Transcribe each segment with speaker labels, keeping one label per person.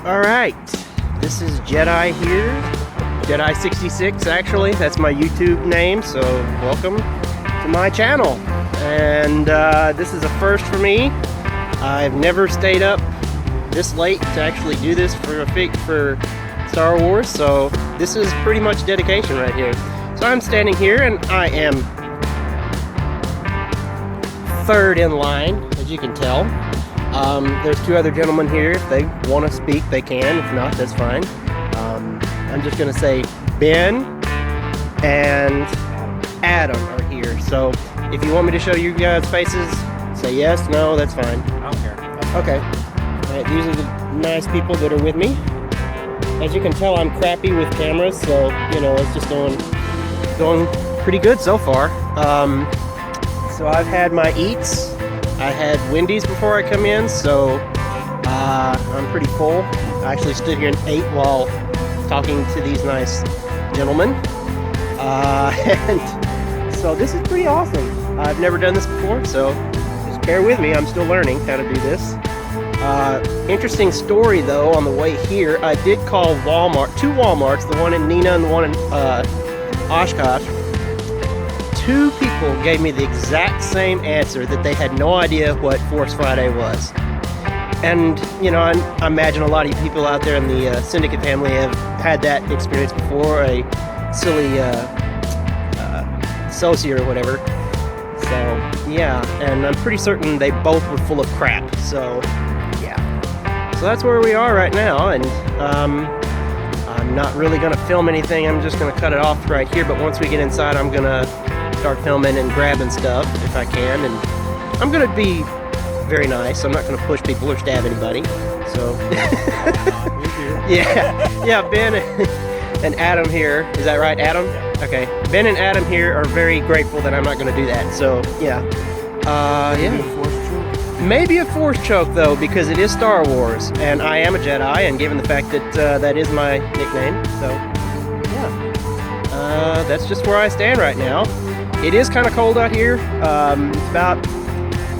Speaker 1: Alright, this is Jedi here. Jedi66 actually, that's my YouTube name, so welcome to my channel. And this is a first for me. I've never stayed up this late to actually do this for Star Wars, so this is pretty much dedication right here. So I'm standing here and I am third in line, as you can tell. There's two other gentlemen here. If they want to speak, they can. If not, that's fine. I'm just going to say Ben and Adam are here. So if you want me to show you guys' faces, say yes, no, that's fine.
Speaker 2: I don't care.
Speaker 1: Okay. All right, these are the nice people that are with me. As you can tell, I'm crappy with cameras, so, you know, it's just going pretty good so far. So I've had my eats. I had Wendy's before I come in, so I'm pretty full. I actually stood here and ate while talking to these nice gentlemen. And so this is pretty awesome. I've never done this before, so just bear with me. I'm still learning how to do this. Interesting story though, on the way here, I did call Walmart, two Walmarts, the one in Neenah and the one in Oshkosh. Two people gave me the exact same answer, that they had no idea what Force Friday was. And, you know, I imagine a lot of you people out there in the Syndicate family have had that experience before, a silly soci or whatever. So, yeah, and I'm pretty certain they both were full of crap, so, yeah. So that's where we are right now, and I'm not really going to film anything. I'm just going to cut it off right here, but once we get inside, I'm going to start filming and grabbing stuff if I can, and I'm gonna be very nice. I'm not gonna push people or stab anybody. So yeah, Ben and Adam here. Is that right, Adam? Okay. Ben and Adam here are very grateful that I'm not gonna do that. So yeah, yeah. Maybe a force choke though, because it is Star Wars, and I am a Jedi, and given the fact that that is my nickname, so yeah. That's just where I stand right now. It is kind of cold out here. It's about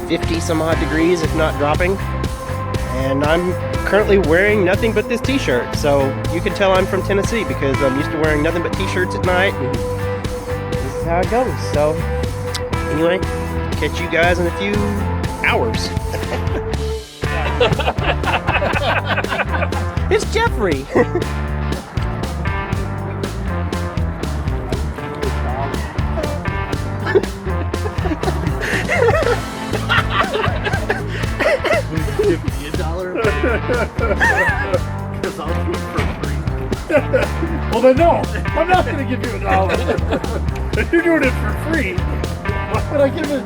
Speaker 1: 50 some odd degrees, if not dropping. And I'm currently wearing nothing but this t-shirt. So you can tell I'm from Tennessee because I'm used to wearing nothing but t-shirts at night. And this is how it goes. So anyway, catch you guys in a few hours. It's Jeffrey.
Speaker 2: Give me $1 because I'll do it for free. Well then no, I'm not going to give you $1. If you're doing it for free, why would I give it $1?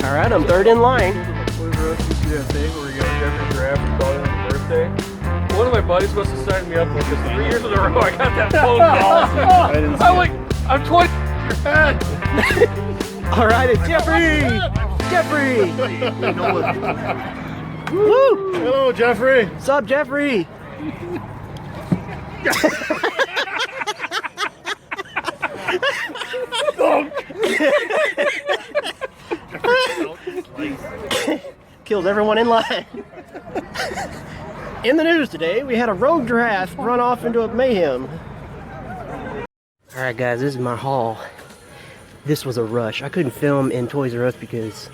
Speaker 1: All right, I'm third in line.
Speaker 3: You see that thing where you got Jeffrey Grab and call him on his birthday? One of my buddies must have signed me up because 3 years in a row I got that phone call. I'm like, I'm 20 your head.
Speaker 1: All right, it's Jeffrey. Jeffrey! Woo!
Speaker 3: Hello, Jeffrey.
Speaker 1: What's up, Jeffrey? Killed everyone in line. In the news today, we had a rogue giraffe run off into a mayhem. Alright guys, this is my haul. This was a rush. I couldn't film in Toys R Us because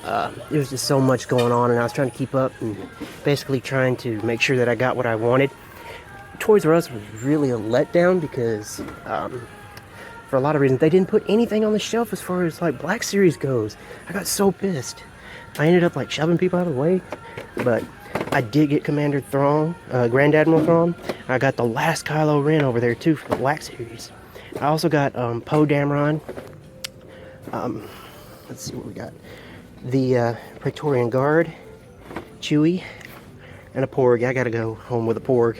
Speaker 1: there was just so much going on, and I was trying to keep up and basically trying to make sure that I got what I wanted. Toys R Us was really a letdown because for a lot of reasons they didn't put anything on the shelf as far as like Black Series goes. I got so pissed. I ended up like shoving people out of the way, but I did get Commander Thrawn, Grand Admiral Thrawn. I got the last Kylo Ren over there too for the Black Series. I also got Poe Dameron. Let's see what we got. The Praetorian Guard, Chewie, and a Porg. I gotta go home with a Porg.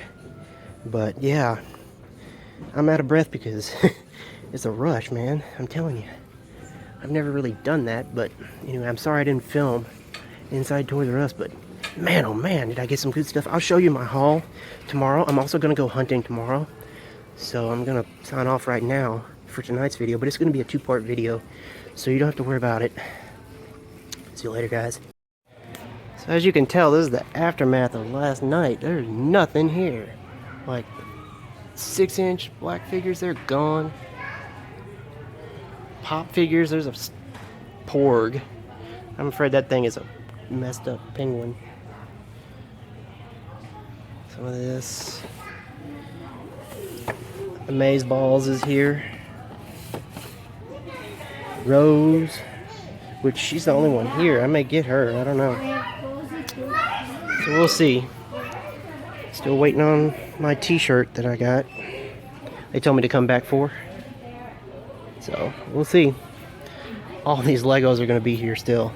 Speaker 1: But yeah, I'm out of breath because it's a rush, man. I'm telling you. I've never really done that, but anyway, I'm sorry I didn't film inside Toys R Us, but man, oh man, did I get some good stuff. I'll show you my haul tomorrow. I'm also gonna go hunting tomorrow. So I'm gonna sign off right now for tonight's video, but it's gonna be a two-part video, so you don't have to worry about it. See you later, guys. So As you can tell, this is the aftermath of last night. There's nothing here. Like 6-inch black figures, they're gone. Pop figures, there's a porg. I'm afraid that thing is a messed up penguin. Some of this. Amaze Balls is here. Rose, which she's the only one here. I may get her, I don't know. So we'll see. Still waiting on my t-shirt that I got. They told me to come back for. So we'll see. All these Legos are going to be here still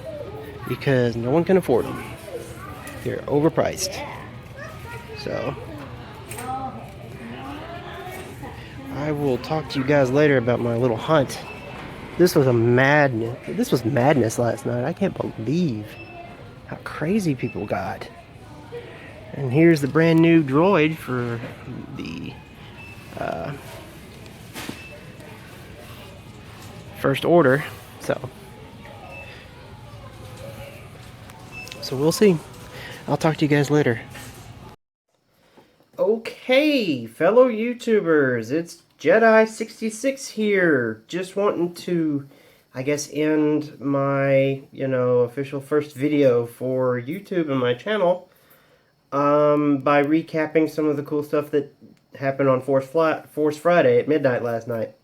Speaker 1: because no one can afford them. They're overpriced. So I will talk to you guys later about my little hunt. This was madness last night. I can't believe how crazy people got. And here's the brand new droid for the First Order. So we'll see. I'll talk to you guys later. Okay, fellow YouTubers, it's Jedi66 here. Just wanting to, I guess, end my, official first video for YouTube and my channel by recapping some of the cool stuff that happened on Force Friday at midnight last night.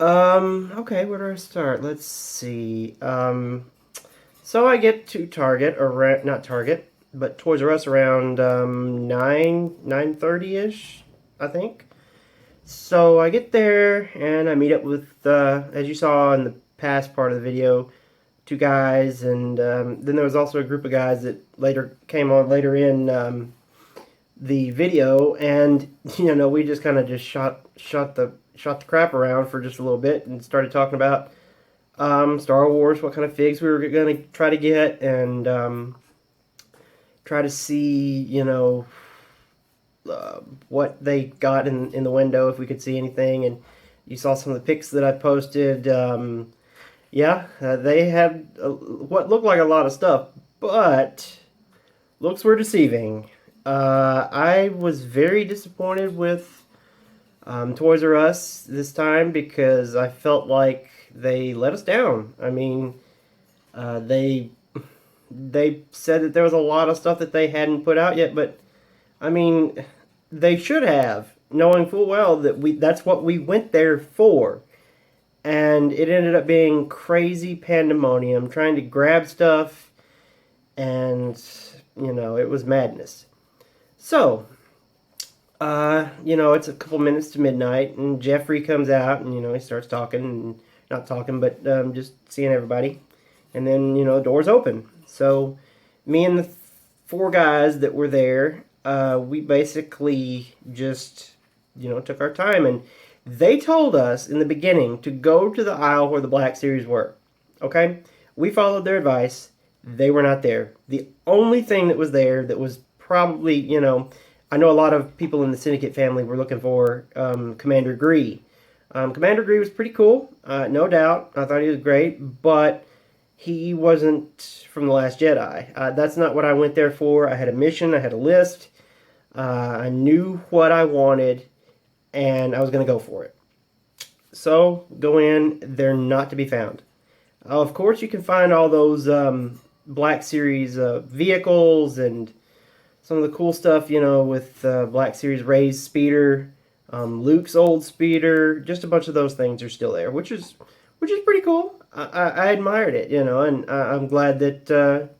Speaker 1: Okay, where do I start? Let's see. So I get to Target, or not Target, but Toys R Us around 9:30ish, I think. So I get there and I meet up with, as you saw in the past part of the video, 2 guys, and then there was also a group of guys that came on later in the video, and we just kind of just shot the crap around for just a little bit and started talking about Star Wars, what kind of figs we were going to try to get, and try to see, what they got in the window, if we could see anything. And you saw some of the pics that I posted. They had what looked like a lot of stuff, but looks were deceiving. I was very disappointed with Toys R Us this time because I felt like they let us down. I mean, they said that there was a lot of stuff that they hadn't put out yet, but I mean, they should have, knowing full well that that's what we went there for. And it ended up being crazy pandemonium, trying to grab stuff, and, it was madness. So, it's a couple minutes to midnight, and Jeffrey comes out, and, he starts talking, and not talking, but just seeing everybody. And then, doors open. So, me and the 4 guys that were there, we basically just, took our time. And they told us in the beginning to go to the aisle where the Black Series were. Okay? We followed their advice. They were not there. The only thing that was there that was probably, I know a lot of people in the Syndicate family were looking for Commander Gree. Commander Gree was pretty cool, no doubt. I thought he was great, but he wasn't from The Last Jedi. That's not what I went there for. I had a mission, I had a list, I knew what I wanted, and I was going to go for it. So, go in, they're not to be found. Of course, you can find all those Black Series vehicles and some of the cool stuff, with Black Series Rey's speeder, Luke's old speeder, just a bunch of those things are still there, which is pretty cool. I admired it, and I'm glad that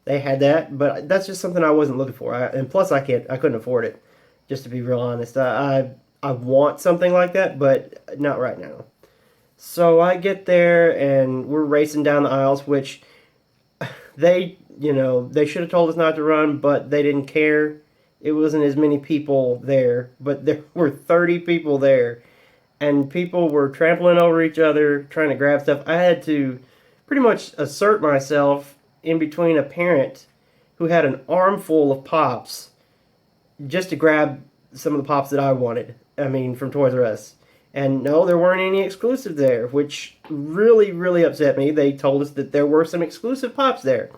Speaker 1: they had that, but that's just something I wasn't looking for. And plus, I couldn't afford it, just to be real honest. I want something like that, but not right now. So I get there, and we're racing down the aisles, which they should have told us not to run, but they didn't care. It wasn't as many people there, but there were 30 people there, and people were trampling over each other, trying to grab stuff. I had to pretty much assert myself in between a parent who had an armful of pops just to grab some of the pops that I wanted. I mean, from Toys R Us. And no, there weren't any exclusive there, which really, really upset me. They told us that there were some exclusive pops there.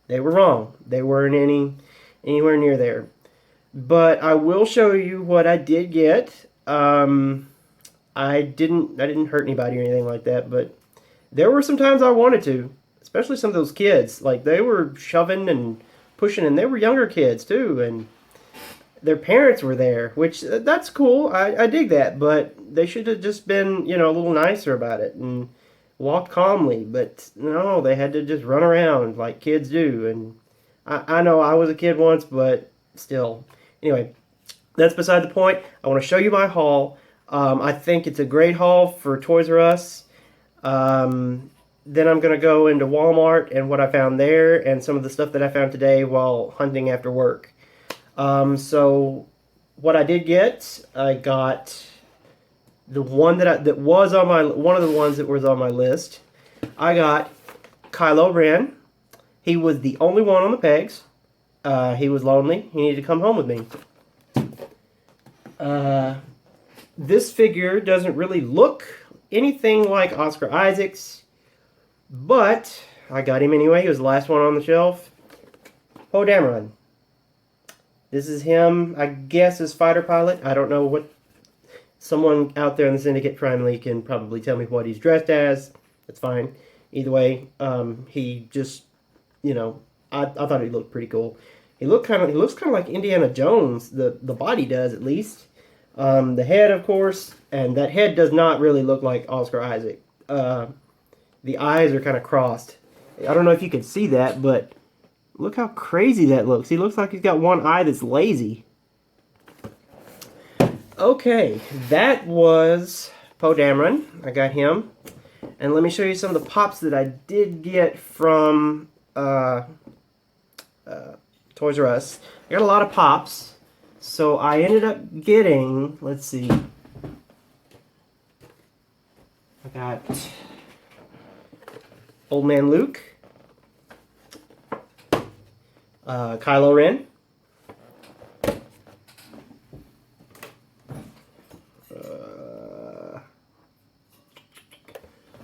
Speaker 1: They were wrong. They weren't anywhere near there. But I will show you what I did get. I didn't hurt anybody or anything like that, but there were some times I wanted to, especially some of those kids. Like, they were shoving and pushing, and they were younger kids too, and their parents were there, which that's cool. I dig that, but they should have just been, a little nicer about it and walked calmly. But no, they had to just run around like kids do. And I know I was a kid once, but still. Anyway, that's beside the point. I want to show you my haul. I think it's a great haul for Toys R Us. Then I'm going to go into Walmart and what I found there and some of the stuff that I found today while hunting after work. So what I did get, I got the one that was on my, one of the ones that was on my list. I got Kylo Ren. He was the only one on the pegs. He was lonely. He needed to come home with me. This figure doesn't really look anything like Oscar Isaac's, but I got him anyway. He was the last one on the shelf. Poe Dameron. This is him, I guess, as fighter pilot. I don't know what... Someone out there in the Syndicate Primarily can probably tell me what he's dressed as. That's fine. Either way, he just, I thought he looked pretty cool. He looks kind of like Indiana Jones. The body does, at least. The head, of course, and that head does not really look like Oscar Isaac. The eyes are kind of crossed. I don't know if you can see that, but look how crazy that looks. He looks like he's got one eye that's lazy. Okay, that was Poe Dameron. I got him. And let me show you some of the pops that I did get from Toys R Us. I got a lot of pops. So I ended up getting, let's see. I got Old Man Luke. Kylo Ren.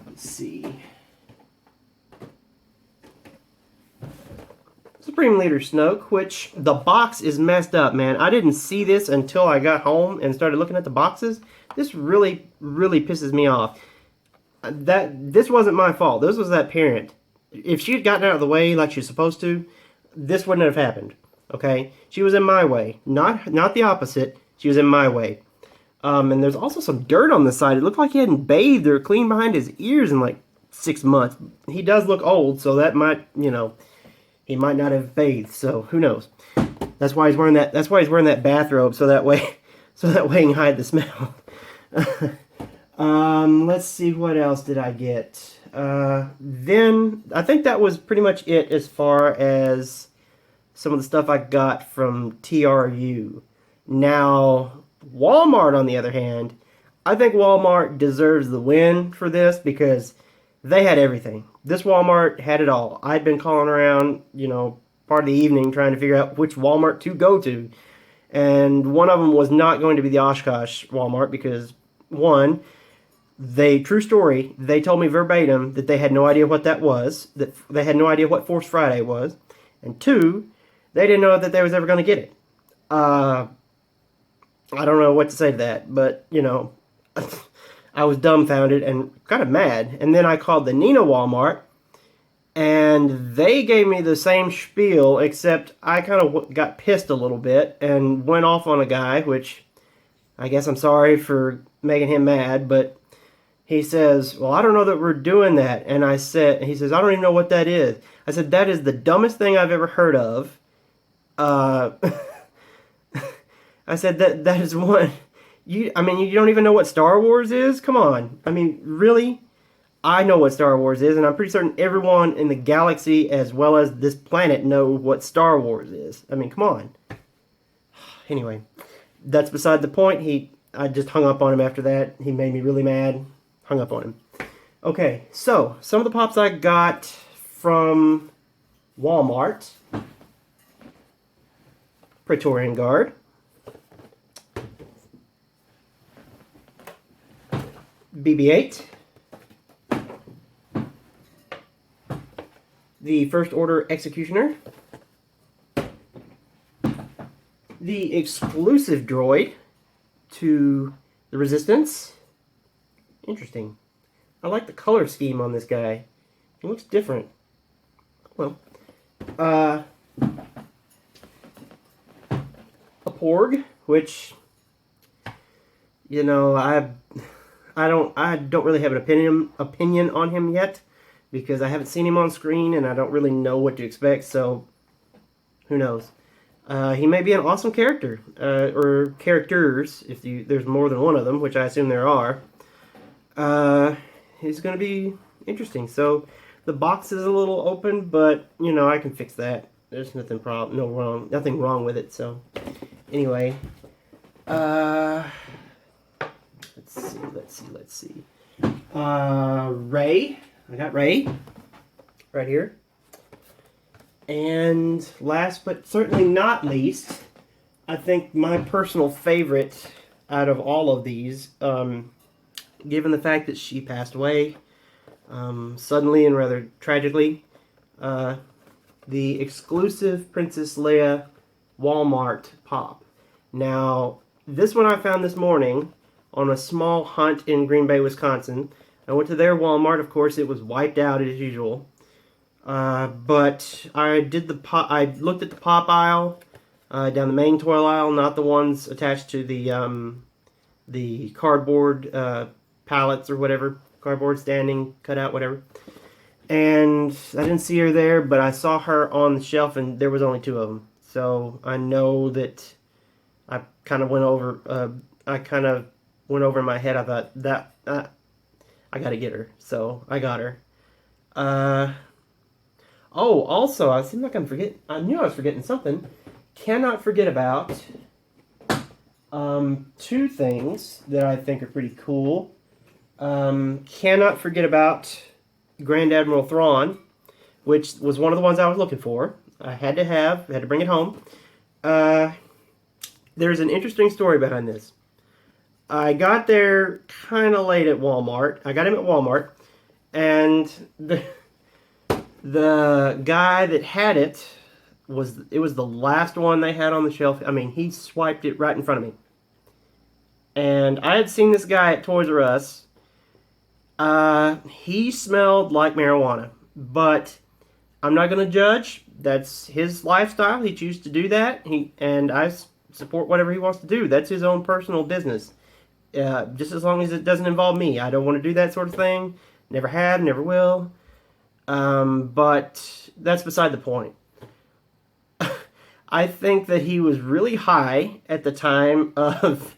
Speaker 1: Let's see. Supreme Leader Snoke, which the box is messed up, man. I didn't see this until I got home and started looking at the boxes. This really, really pisses me off. This wasn't my fault. This was that parent. If she had gotten out of the way like she's supposed to, this wouldn't have happened. Okay? She was in my way. Not the opposite. She was in my way. And there's also some dirt on the side. It looked like he hadn't bathed or cleaned behind his ears in like 6 months. He does look old, so that might, he might not have bathed. So who knows? That's why he's wearing that. That's why he's wearing that bathrobe, so that way he can hide the smell. Let's see, what else did I get? Then I think that was pretty much it as far as some of the stuff I got from TRU. Now, Walmart, on the other hand, I think Walmart deserves the win for this because they had everything. This Walmart had it all. I'd been calling around, part of the evening trying to figure out which Walmart to go to. And one of them was not going to be the Oshkosh Walmart because, one, true story, they told me verbatim that they had no idea what that was, that they had no idea what Force Friday was, and two, they didn't know that they was ever going to get it. I don't know what to say to that, but, I was dumbfounded and kind of mad. And then I called the Nina Walmart, and they gave me the same spiel, except I kind of got pissed a little bit and went off on a guy, which I guess I'm sorry for making him mad, but he says, well, I don't know that we're doing that. And he says, I don't even know what that is. I said, that is the dumbest thing I've ever heard of. I said, that is one. You don't even know what Star Wars is? Come on. Really? I know what Star Wars is, and I'm pretty certain everyone in the galaxy as well as this planet know what Star Wars is. Come on. Anyway, that's beside the point. I just hung up on him after that. He made me really mad. Hung up on him. Okay, so some of the pops I got from Walmart. Praetorian Guard. BB-8. the First Order Executioner, the exclusive droid to the Resistance. Interesting. I like the color scheme on this guy. It looks different. Well, a Porg, which, you know, I don't really have an opinion on him yet, because I haven't seen him on screen and I don't really know what to expect. So who knows? He may be an awesome character, or characters if there's more than one of them, which I assume there are. He's going to be interesting. So the box is a little open, but you know, I can fix that. There's nothing wrong with it. So anyway, let's see. Rey. I got Rey right here. And last but certainly not least, I think my personal favorite out of all of these, given the fact that she passed away suddenly and rather tragically, the exclusive Princess Leia Walmart Pop. Now, this one I found this morning on a small hunt in Green Bay, Wisconsin. I went to their Walmart. Of course, it was wiped out as usual. But I did I looked at the pop aisle, down the main toy aisle, not the ones attached to the cardboard pallets or whatever, cardboard standing, cutout, whatever. And I didn't see her there, but I saw her on the shelf, and there was only 2 of them. So I know that I kind of went over in my head. I thought that I gotta get her, so I got her. Oh, also, I seem like I knew I was forgetting something. Cannot forget about 2 things that I think are pretty cool. Cannot forget about Grand Admiral Thrawn, which was one of the ones I was looking for. I had to bring it home. There's an interesting story behind this. I got there kind of late at Walmart. I got him at Walmart, and the guy that had it was the last one they had on the shelf. I mean, he swiped it right in front of me. And I had seen this guy at Toys R Us. He smelled like marijuana, but I'm not going to judge. That's his lifestyle. He chooses to do that. And I support whatever he wants to do. That's his own personal business. Just as long as it doesn't involve me. I don't want to do that sort of thing. Never have, never will. But that's beside the point. I think that he was really high at the time of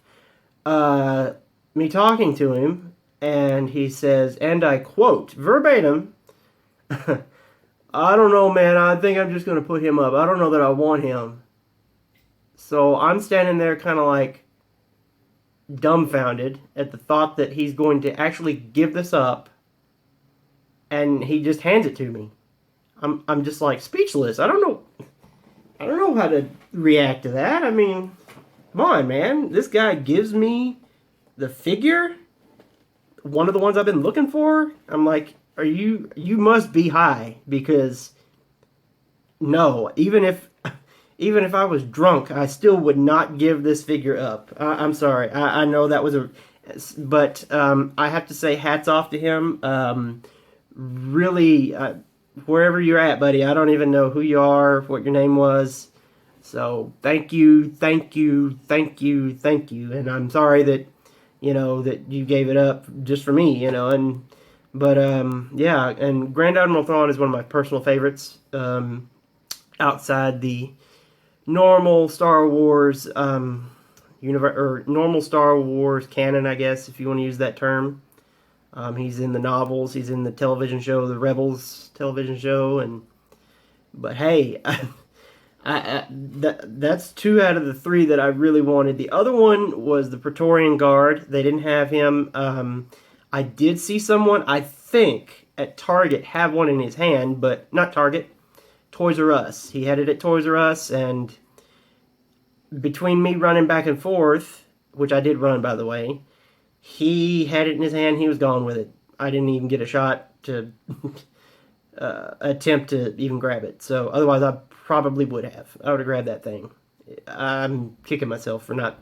Speaker 1: me talking to him, and he says, and I quote, verbatim, I don't know, man, I think I'm just going to put him up. I don't know that I want him. So I'm standing there kind of like dumbfounded at the thought that he's going to actually give this up, and he just hands it to me. I'm just like speechless. I don't know how to react to that. I mean, come on, man. This guy gives me the figure, one of the ones I've been looking for. I'm like, you must be high, because no, even if I was drunk, I still would not give this figure up. I'm sorry. I know that was but I have to say hats off to him. Really, wherever you're at, buddy, I don't even know who you are, what your name was. So thank you. And I'm sorry that, that you gave it up just for me, but yeah, and Grand Admiral Thrawn is one of my personal favorites, outside the normal Star Wars, universe, or normal Star Wars canon, I guess, if you want to use that term. He's in the novels, he's in the television show, the Rebels television show, but hey, that's 2 out of the 3 that I really wanted. The other one was the Praetorian Guard. They didn't have him. I did see someone, I think, at Target have one in his hand, but not Target, Toys R Us. He had it at Toys R Us, and between me running back and forth, which I did run, by the way, he had it in his hand, he was gone with it. I didn't even get a shot to attempt to even grab it. So otherwise, I probably would have. I would have grabbed that thing. I'm kicking myself for not.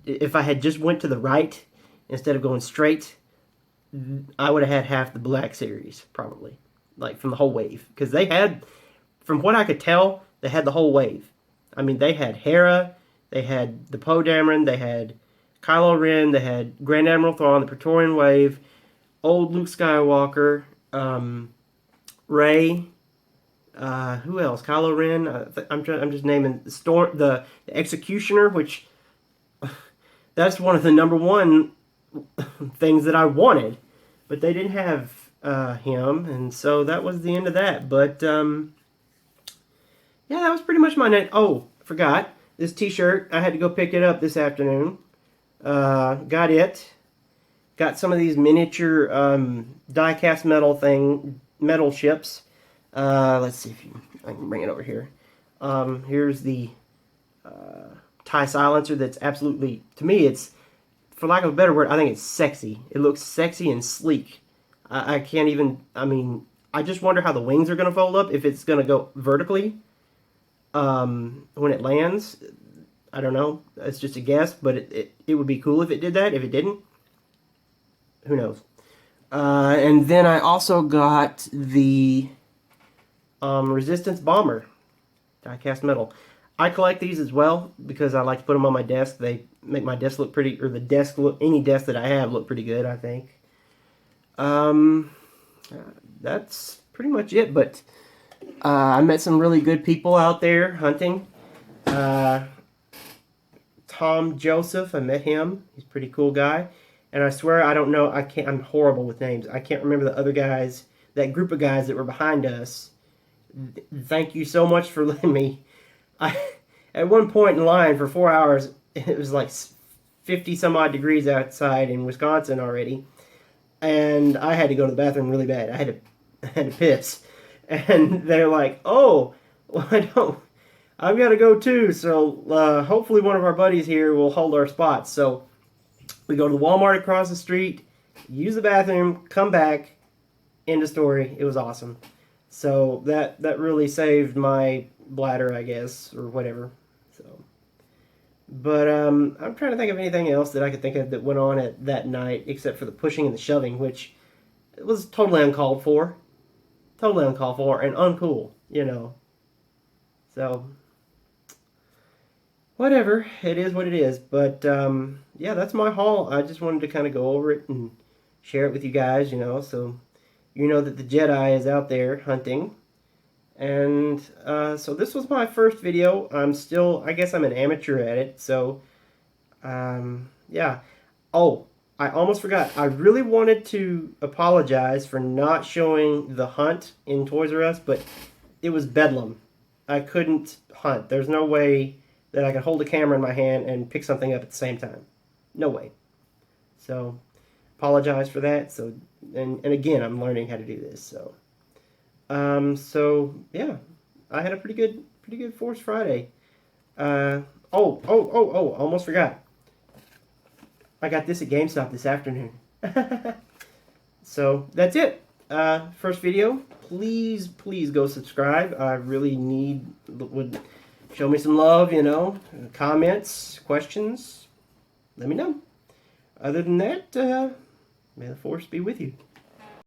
Speaker 1: If I had just went to the right instead of going straight, I would have had half the Black Series probably, like from the whole wave, because they had, from what I could tell, they had the whole wave. I mean, they had Hera, they had the Poe Dameron, they had Kylo Ren, they had Grand Admiral Thrawn, the Praetorian Wave, old Luke Skywalker, Rey. Who else? Kylo Ren. I'm just naming the Storm, the Executioner, which that's one of the number one things that I wanted, but they didn't have him, and so that was the end of that. But yeah, that was pretty much my night. Oh, I forgot this T-shirt. I had to go pick it up this afternoon. Got it. Got some of these miniature die-cast metal ships. Let's see if I can bring it over here. Here's the TIE silencer that's absolutely, to me, it's, for lack of a better word, I think it's sexy. It looks sexy and sleek. I can't even, I mean, I just wonder how the wings are going to fold up, if it's going to go vertically when it lands. I don't know. It's just a guess, but it would be cool if it did that. If it didn't, who knows? And then I also got the Resistance Bomber die-cast metal. I collect these as well because I like to put them on my desk. They make my desk look pretty, or the desk look, any desk that I have look pretty good, I think. That's pretty much it, but I met some really good people out there hunting. Tom Joseph, I met him. He's a pretty cool guy. And I swear I don't know, I'm horrible with names. I can't remember the other guys, that group of guys that were behind us. Thank you so much for letting me. At one point in line for 4 hours, it was like 50 some odd degrees outside in Wisconsin already. And I had to go to the bathroom really bad. I had to piss. And they're like, oh, well, I've got to go too. So hopefully one of our buddies here will hold our spots. So we go to the Walmart across the street, use the bathroom, come back, end of story. It was awesome. So that really saved my bladder, I guess, or whatever. So, but I'm trying to think of anything else that I could think of that went on at that night, except for the pushing and the shoving, which was totally uncalled for. Totally uncalled for and uncool, you know. So, whatever. It is what it is. But, yeah, that's my haul. I just wanted to kind of go over it and share it with you guys, you know, so you know that the Jedi is out there hunting. And so this was my first video. I'm still, I guess I'm an amateur at it. So, yeah. Oh, I almost forgot. I really wanted to apologize for not showing the hunt in Toys R Us, but it was bedlam. I couldn't hunt. There's no way that I could hold a camera in my hand and pick something up at the same time. No way. So, apologize for that. So, and again, I'm learning how to do this. So, so yeah, I had a pretty good Force Friday. Almost forgot. I got this at GameStop this afternoon. So that's it. First video. Please go subscribe. I really would show me some love, you know, comments, questions. Let me know. Other than that, may the Force be with you.